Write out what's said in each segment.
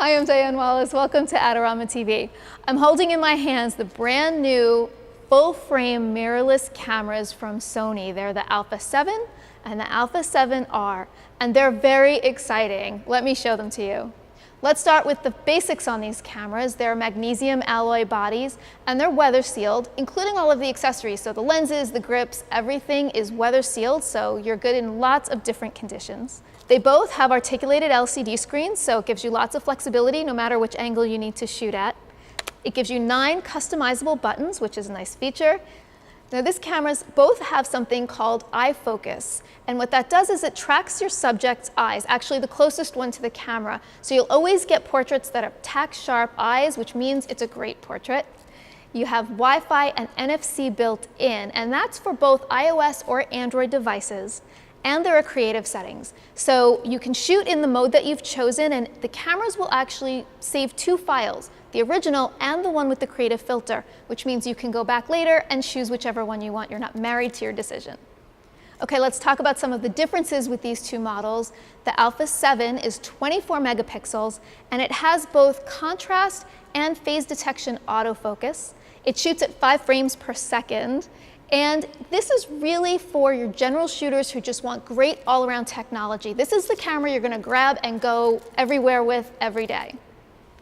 Hi, I'm Diane Wallace. Welcome to Adorama TV. I'm holding in my hands the brand new full-frame mirrorless cameras from Sony. They're the Alpha 7 and the Alpha 7R, and they're very exciting. Let me show them to you. Let's start with the basics on these cameras. They're magnesium alloy bodies, and they're weather sealed, including all of the accessories. So the lenses, the grips, everything is weather sealed, so you're good in lots of different conditions. They both have articulated LCD screens, so it gives you lots of flexibility no matter which angle you need to shoot at. It gives you 9 customizable buttons, which is a nice feature. Now these cameras both have something called eye focus, and what that does is it tracks your subject's eyes, actually the closest one to the camera, so you'll always get portraits that are tack-sharp eyes, which means it's a great portrait. You have Wi-Fi and NFC built in, and that's for both iOS or Android devices, and there are creative settings. So you can shoot in the mode that you've chosen, and the cameras will actually save 2 files, the original and the one with the creative filter, which means you can go back later and choose whichever one you want. You're not married to your decision. Okay, let's talk about some of the differences with these 2 models. The Alpha 7 is 24 megapixels, and it has both contrast and phase detection autofocus. It shoots at 5 frames per second, and this is really for your general shooters who just want great all-around technology. This is the camera you're going to grab and go everywhere with every day.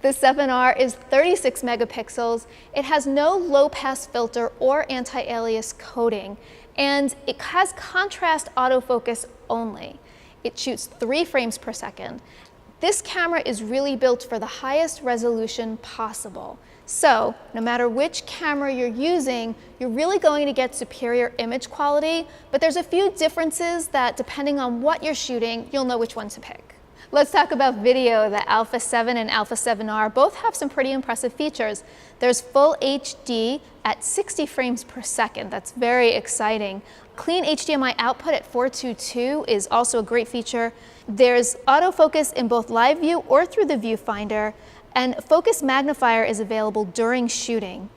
The 7R is 36 megapixels. It has no low-pass filter or anti-alias coating, and it has contrast autofocus only. It shoots 3 frames per second. This camera is really built for the highest resolution possible. So no matter which camera you're using, you're really going to get superior image quality, but there's a few differences that depending on what you're shooting, you'll know which one to pick. Let's talk about video. The Alpha 7 and Alpha 7R both have some pretty impressive features. There's full HD at 60 frames per second. That's very exciting. Clean HDMI output at 422 is also a great feature. There's autofocus in both live view or through the viewfinder, and focus magnifier is available during shooting.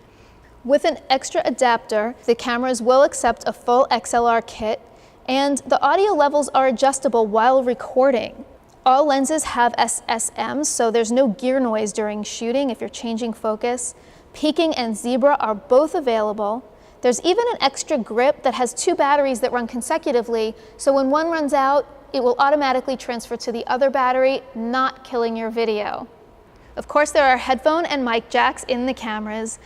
With an extra adapter, the cameras will accept a full XLR kit, and the audio levels are adjustable while recording. All lenses have SSMs, so there's no gear noise during shooting if you're changing focus. Peaking and zebra are both available. There's even an extra grip that has 2 batteries that run consecutively, so when one runs out, it will automatically transfer to the other battery, not killing your video. Of course, there are headphone and mic jacks in the cameras.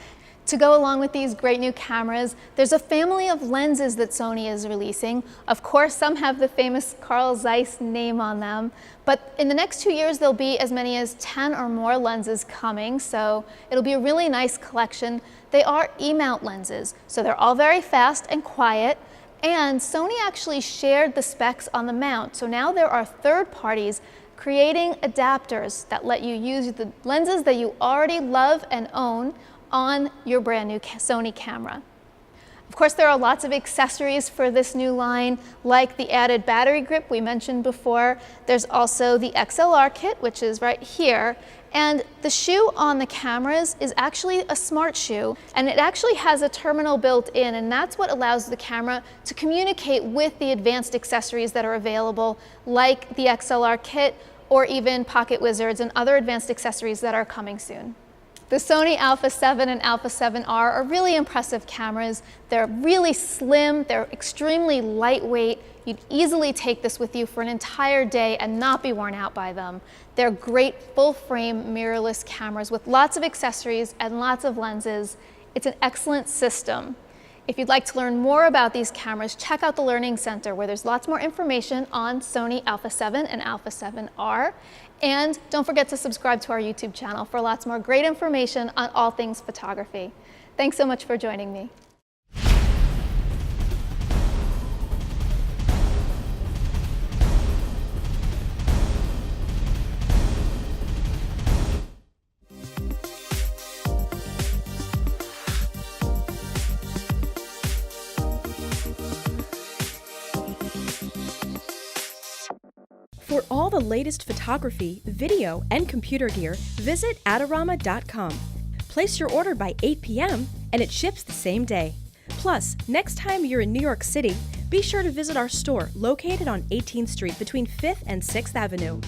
To go along with these great new cameras, there's a family of lenses that Sony is releasing. Of course, some have the famous Carl Zeiss name on them, but in the next 2 years, there'll be as many as 10 or more lenses coming, so it'll be a really nice collection. They are E-mount lenses, so they're all very fast and quiet, and Sony actually shared the specs on the mount, so now there are third parties creating adapters that let you use the lenses that you already love and own on your brand new Sony camera. Of course, there are lots of accessories for this new line, like the added battery grip we mentioned before. There's also the XLR kit, which is right here. And the shoe on the cameras is actually a smart shoe, and it actually has a terminal built in, and that's what allows the camera to communicate with the advanced accessories that are available, like the XLR kit or even Pocket Wizards and other advanced accessories that are coming soon. The Sony Alpha 7 and Alpha 7R are really impressive cameras. They're really slim, they're extremely lightweight. You'd easily take this with you for an entire day and not be worn out by them. They're great full-frame mirrorless cameras with lots of accessories and lots of lenses. It's an excellent system. If you'd like to learn more about these cameras, check out the Learning Center, where there's lots more information on Sony Alpha 7 and Alpha 7R. And don't forget to subscribe to our YouTube channel for lots more great information on all things photography. Thanks so much for joining me. For all the latest photography, video, and computer gear, visit Adorama.com. Place your order by 8 p.m. and it ships the same day. Plus, next time you're in New York City, be sure to visit our store located on 18th Street between 5th and 6th Avenue.